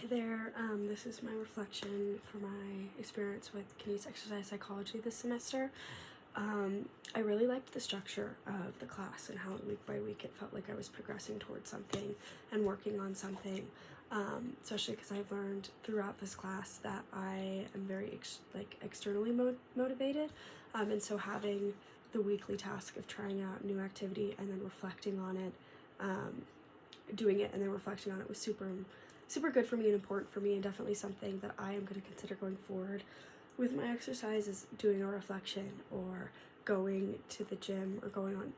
there, this is my reflection for my experience with Kinesis Exercise Psychology this semester. I really liked the structure of the class and how week by week it felt like I was progressing towards something and working on something, especially because I've learned throughout this class that I am very externally motivated, and so having the weekly task of trying out new activity and then reflecting on it, doing it and then reflecting on it was super good for me and important for me, and definitely something that I am going to consider going forward with my exercise, is doing a reflection or going to the gym or going on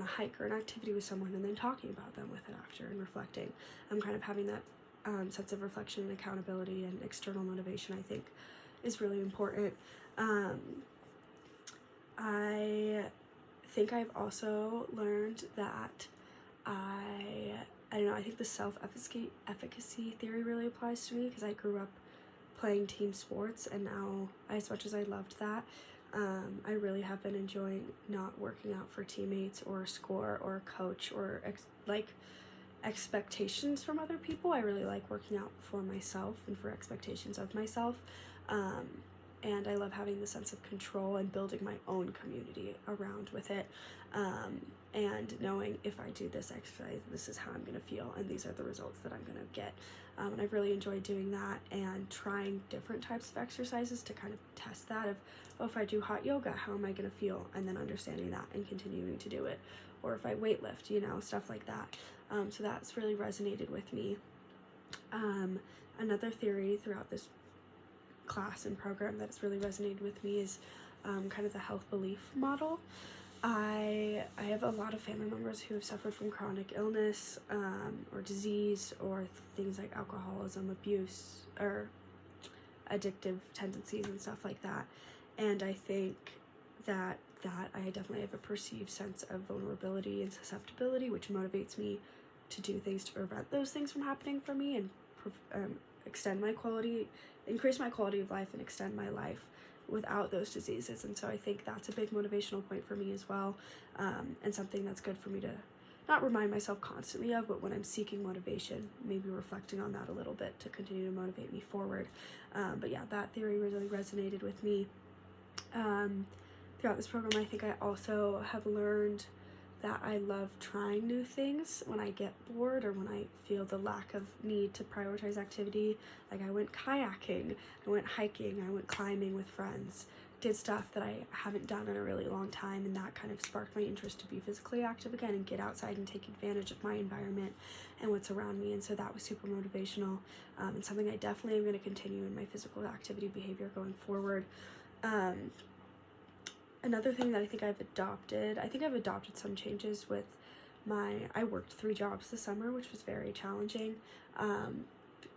a hike or an activity with someone and then talking about them with it after and reflecting. I'm kind of having that sense of reflection and accountability and external motivation, I think, is really important. I think I've also learned that I don't know, I think the self-efficacy theory really applies to me, because I grew up playing team sports, and now, as much as I loved that, I really have been enjoying not working out for teammates or a score or a coach or expectations from other people. I really like working out for myself and for expectations of myself, and I love having the sense of control and building my own community around with it, and knowing if I do this exercise, this is how I'm going to feel, and these are the results that I'm going to get. And I've really enjoyed doing that and trying different types of exercises to kind of test that of, oh, if I do hot yoga, how am I going to feel? And then understanding that and continuing to do it. Or if I weightlift, stuff like that. So that's really resonated with me. Another theory throughout this class and program that's really resonated with me is kind of the health belief model. I have a lot of family members who have suffered from chronic illness or disease or things like alcoholism, abuse, or addictive tendencies and stuff like that. And I think that I definitely have a perceived sense of vulnerability and susceptibility, which motivates me to do things to prevent those things from happening for me and increase my quality of life and extend my life without those diseases. And so I think that's a big motivational point for me as well, and something that's good for me to not remind myself constantly of, but when I'm seeking motivation, maybe reflecting on that a little bit to continue to motivate me forward. But yeah, that theory really resonated with me. Throughout this program, I think I also have learned that I love trying new things when I get bored or when I feel the lack of need to prioritize activity. Like I went kayaking, I went hiking, I went climbing with friends, did stuff that I haven't done in a really long time, and that kind of sparked my interest to be physically active again and get outside and take advantage of my environment and what's around me. And so that was super motivational, and something I definitely am going to continue in my physical activity behavior going forward. Another thing that I think I've adopted some changes with I worked 3 jobs this summer, which was very challenging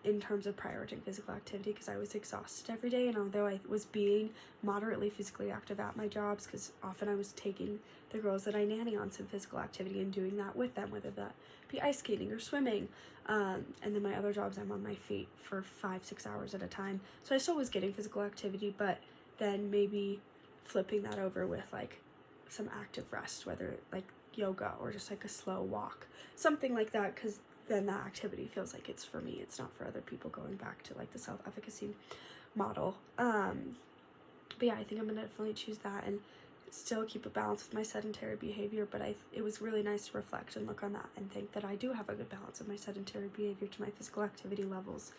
in terms of prioritizing physical activity, because I was exhausted every day. And although I was being moderately physically active at my jobs, because often I was taking the girls that I nanny on some physical activity and doing that with them, whether that be ice skating or swimming, and then my other jobs I'm on my feet for 5-6 hours at a time. So I still was getting physical activity, but then maybe flipping that over with like some active rest, whether like yoga or just like a slow walk, something like that, because then that activity feels like it's for me, it's not for other people, going back to like the self-efficacy model. But yeah, I think I'm gonna definitely choose that and still keep a balance with my sedentary behavior. But it was really nice to reflect and look on that and think that I do have a good balance of my sedentary behavior to my physical activity levels.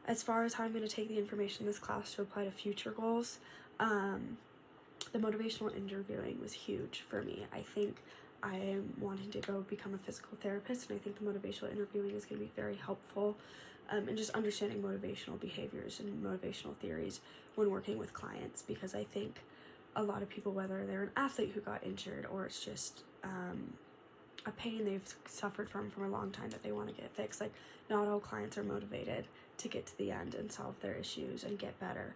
As far as how I'm going to take the information in this class to apply to future goals, the motivational interviewing was huge for me. I think I am wanting to go become a physical therapist, and I think the motivational interviewing is going to be very helpful in just understanding motivational behaviors and motivational theories when working with clients, because I think a lot of people, whether they're an athlete who got injured or it's just a pain they've suffered from a long time that they want to get fixed, like not all clients are motivated to get to the end and solve their issues and get better,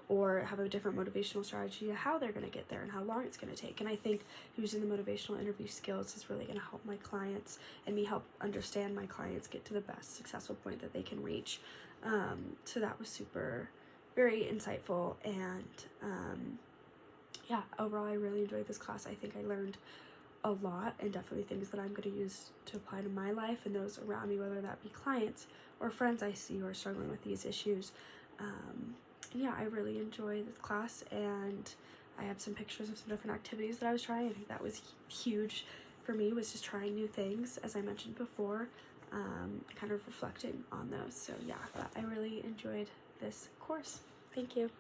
or have a different motivational strategy to how they're going to get there and how long it's going to take. And I think using the motivational interview skills is really going to help my clients and me help understand my clients get to the best successful point that they can reach. So that was very insightful, and yeah, overall I really enjoyed this class. I think I learned a lot, and definitely things that I'm going to use to apply to my life and those around me, whether that be clients or friends I see who are struggling with these issues. Yeah, I really enjoy this class, and I have some pictures of some different activities that I was trying. I think that was huge for me, was just trying new things, as I mentioned before, kind of reflecting on those. So yeah, but I really enjoyed this course. Thank you.